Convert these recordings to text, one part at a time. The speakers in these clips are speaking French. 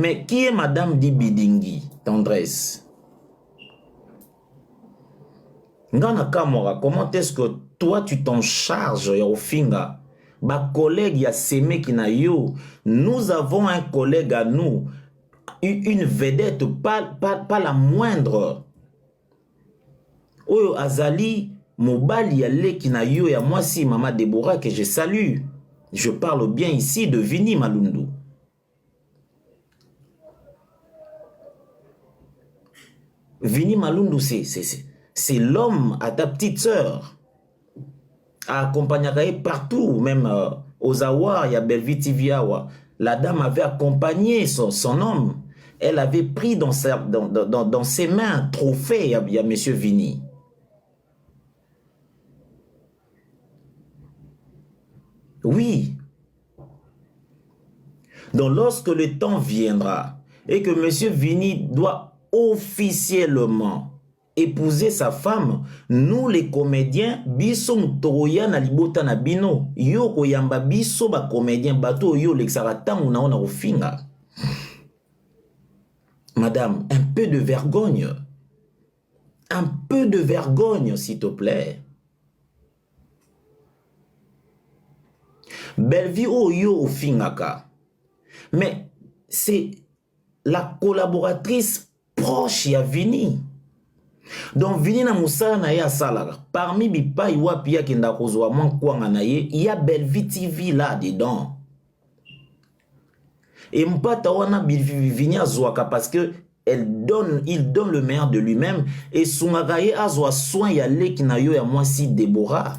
Mais qui est Madame Dibidingi, Tendresse? Ngana Kamora, comment est-ce que toi tu t'en charges au finga? Ma collègue y a Semé qui n'a yo. Nous avons un collègue à nous, une vedette, pas la moindre. Oyo Azali, Mobali Yale qui n'a yo, et à moi si Maman Déborah que je salue. Je parle bien ici de Vini Malundu. Vini Malundu, c'est l'homme à ta petite sœur. A accompagné partout, même aux Awa, il y a Belvi Tiviawa. La dame avait accompagné son homme. Elle avait pris dans ses mains un trophée, il y a Monsieur Vini. Oui. Donc lorsque le temps viendra et que Monsieur Vini doit officiellement épouser sa femme, nous les comédiens, biso mtoya na libota na bino, yo koyamba biso ba comédien bato yo l'exaratan ou na ona ofinga. Madame, un peu de vergogne. Un peu de vergogne, s'il te plaît. Belvi oyo ofingaka. Mais c'est la collaboratrice proche ya Vini. Donc Vini na musala na ya salaka. Parmi bipa iwa pia kenda kozwa mwan kwanga na ye, il y a Belvi TV là dedans. Et mpata wana Vini azwaka parce que il donne le meilleur de lui-même et sungakaye azwa soin ya leki na yo ya mwasi Déborah.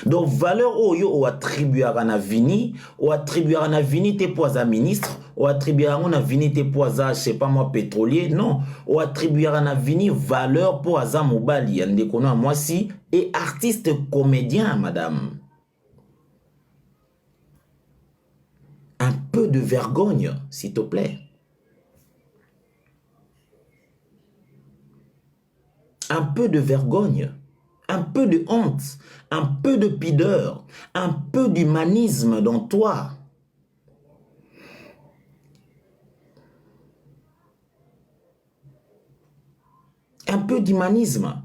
Donc valeur oyo o attribuera na Vini, o attribuera na Vini te poisa ministre, o attribuera na Vini te poisa, je sais pas moi, pétrolier, non, o attribuera na Vini valeur poisa mobali, yande kono a mwasi, et artiste comédien, madame. Un peu de vergogne, s'il te plaît. Un peu de vergogne, un peu de honte, un peu de pudeur, un peu d'humanisme dans toi. Un peu d'humanisme.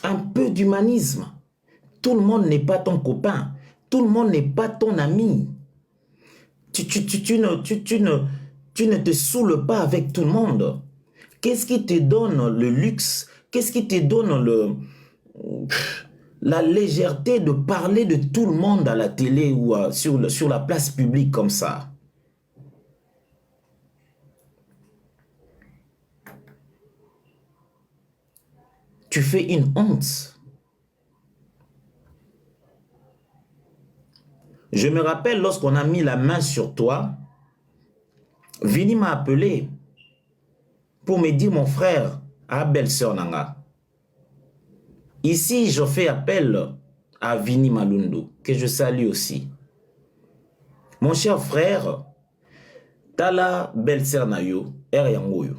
Un peu d'humanisme. Tout le monde n'est pas ton copain. Tout le monde n'est pas ton ami. Tu ne te saoules pas avec tout le monde. Qu'est-ce qui te donne le luxe? Qu'est-ce qui te donne la légèreté de parler de tout le monde à la télé ou sur la place publique comme ça? Tu fais une honte. Je me rappelle lorsqu'on a mis la main sur toi, Vini m'a appelé pour me dire, mon frère, à belle-sœur Nanga. Ici, je fais appel à Vini Malundu, que je salue aussi. Mon cher frère, Tala belle-sœur Nayo, Yangoyo.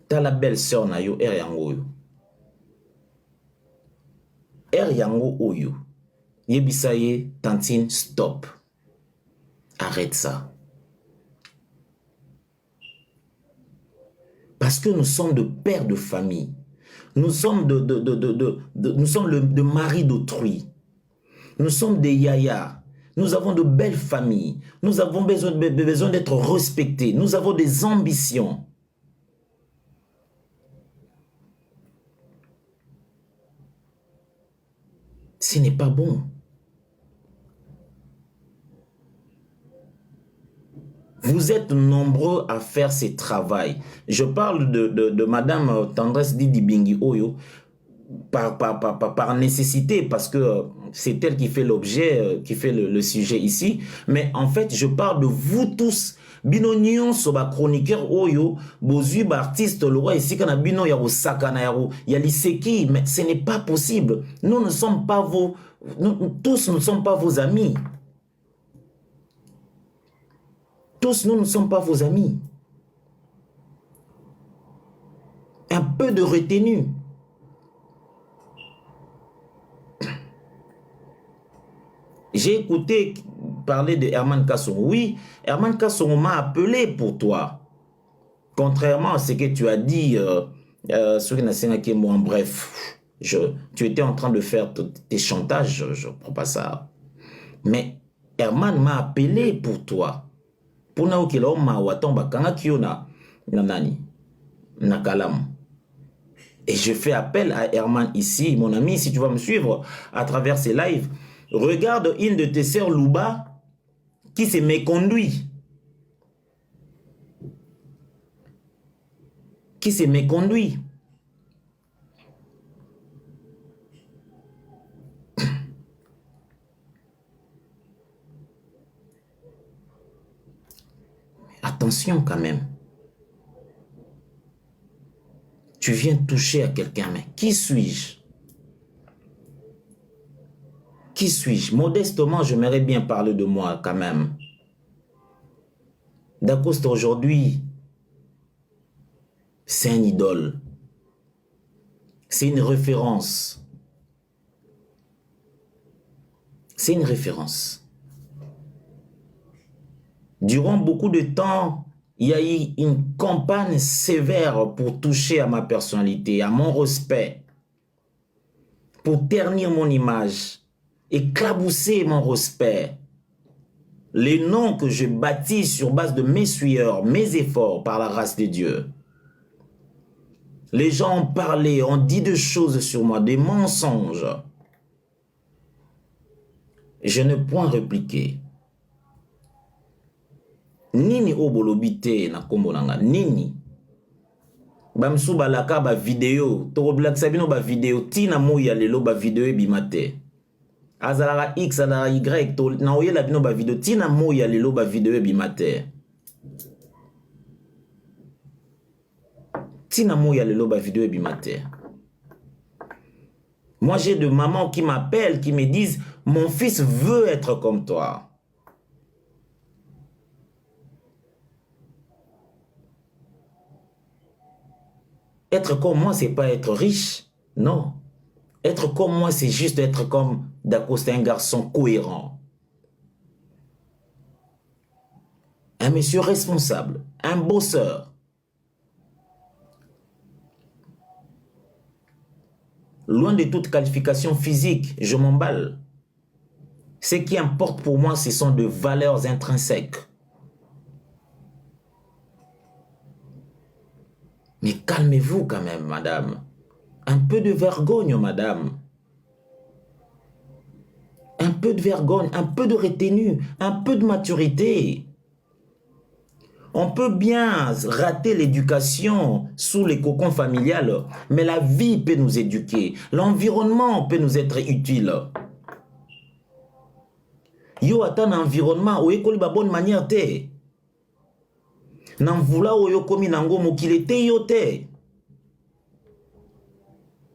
Tala belle-sœur Nayo, Yangoyo. Yango Oyo. Yebisaye, Tantine, stop. Arrête ça. Parce que nous sommes de pères de famille. Nous sommes nous sommes de mari d'autrui. Nous sommes des yaya. Nous avons de belles familles. Nous avons besoin d'être respectés. Nous avons des ambitions. Ce n'est pas bon. Vous êtes nombreux à faire ce travail. Je parle de Madame Tendresse Didi Bingi Oyo par nécessité, parce que c'est elle qui fait l'objet, qui fait le sujet ici. Mais en fait, je parle de vous tous. Bino nyon soba chroniqueur Oyo, bozui ba artiste le roi ici kana bino ya osaka na yaro, ya liseki, mais ce n'est pas possible. Nous ne sommes pas vos, tous nous ne sommes pas vos amis. Tous nous ne sommes pas vos amis. Un peu de retenue. J'ai écouté parler de Herman Kassongo. Oui, Herman Kassongo m'a appelé pour toi. Contrairement à ce que tu as dit, bref, tu étais en train de faire tes chantages, je ne prends pas ça. Mais Herman m'a appelé pour toi. Pour na okela o mawaton bakanga kiona na nani na Kalamu. Et je fais appel à Herman ici, mon ami, si tu vas me suivre à travers ces lives. Regarde une de tes sœurs Louba qui s'est méconduit. Qui s'est méconduit. Attention quand même. Tu viens toucher à quelqu'un, mais qui suis-je? Qui suis-je? Modestement, j'aimerais bien parler de moi quand même. Dacoste aujourd'hui, c'est un idole. C'est une référence. C'est une référence. Durant beaucoup de temps, il y a eu une campagne sévère pour toucher à ma personnalité, à mon respect, pour ternir mon image, éclabousser mon respect. Les noms que je bâtis sur base de mes sueurs, mes efforts par la grâce de Dieu. Les gens ont parlé, ont dit des choses sur moi, des mensonges. Je ne point répliquer. Nini obolobite na kombonanga, nini. Bamsou balaka ba vidéo, toko black sabino ba vidéo, tina moya lelo ba vidéo ebimate. Azalara X, azalara Y, na oye la bino ba vidéo, tina moya lelo ba vidéo ebimate. Tina moya lelo ba vidéo ebimate. Moi j'ai de mamans qui m'appellent, qui me disent, mon fils veut être comme toi. Être comme moi, c'est pas être riche. Non. Être comme moi, c'est juste être comme Dacoste, un garçon cohérent. Un monsieur responsable. Un bosseur. Loin de toute qualification physique, je m'emballe. Ce qui importe pour moi, ce sont de valeurs intrinsèques. Mais calmez-vous quand même, madame. Un peu de vergogne, madame. Un peu de vergogne, un peu de retenue, un peu de maturité. On peut bien rater l'éducation sous les cocons familiales, mais la vie peut nous éduquer. L'environnement peut nous être utile. Yo ata un environnement où école ba bonne manière te. Nan vula oyo komi nango mokile te yo te.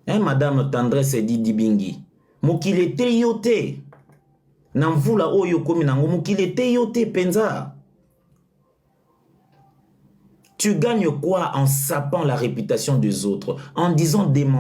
Madame Tendresse dit Bingi. Mokile te yo te. Nan vula oyo komi nango mokile te yo te penza. Tu gagnes quoi en sapant la réputation des autres, en disant des mensonges?